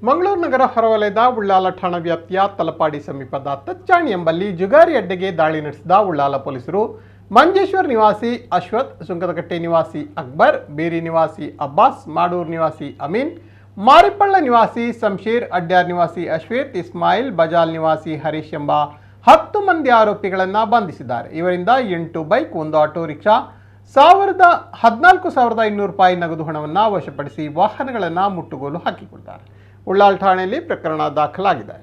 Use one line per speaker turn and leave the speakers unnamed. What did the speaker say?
ಮಂಗಳೂರು ನಗರ ಹೊರವಲಯದ ಉಳ್ಳಾಲ ಠಾಣಾ ವ್ಯಾಪ್ತಿಯ ತಲಪಾಡಿ ಸಮೀಪದ ತಚ್ಚಾಣಿ ಎಂಬಲ್ಲಿ ಜುಗಾರಿ ಅಡ್ಡೆಗೆ ದಾಳಿ ನಡೆಸಿದ ಉಳ್ಳಾಲ ಪೊಲೀಸರು ಮಂಜೇಶ್ವರ್ ನಿವಾಸಿ ಅಶ್ವಥ್, ಸುಂಕದಕಟ್ಟೆ ನಿವಾಸಿ ಅಕ್ಬರ್, ಬೇರಿ ನಿವಾಸಿ ಅಬ್ಬಾಸ್, ಮಾಡೂರು ನಿವಾಸಿ ಅಮೀನ್, ಮಾರಿಪಳ್ಳ ನಿವಾಸಿ ಶಂಶೀರ್, ಅಡ್ಯಾರ್ ನಿವಾಸಿ ಅಶ್ವೇತ್, ಇಸ್ಮಾಯಿಲ್, ಬಜಾಲ್ ನಿವಾಸಿ ಹರೀಶ್ ಎಂಬ 10 ಮಂದಿ ಆರೋಪಿಗಳನ್ನು ಬಂಧಿಸಿದ್ದಾರೆ. ಇವರಿಂದ 8 ಬೈಕ್, 1 ಆಟೋ ರಿಕ್ಷಾ, 14,200 ರೂಪಾಯಿ ನಗದು ಹಣವನ್ನು ವಶಪಡಿಸಿ ವಾಹನಗಳನ್ನು ಮುಟ್ಟುಗೋಲು ಹಾಕಿಕೊಂಡಿದ್ದಾರೆ. ಉಳ್ಳಾಲ ಠಾಣೆಯಲ್ಲಿ ಪ್ರಕರಣ ದಾಖಲಾಗಿದೆ.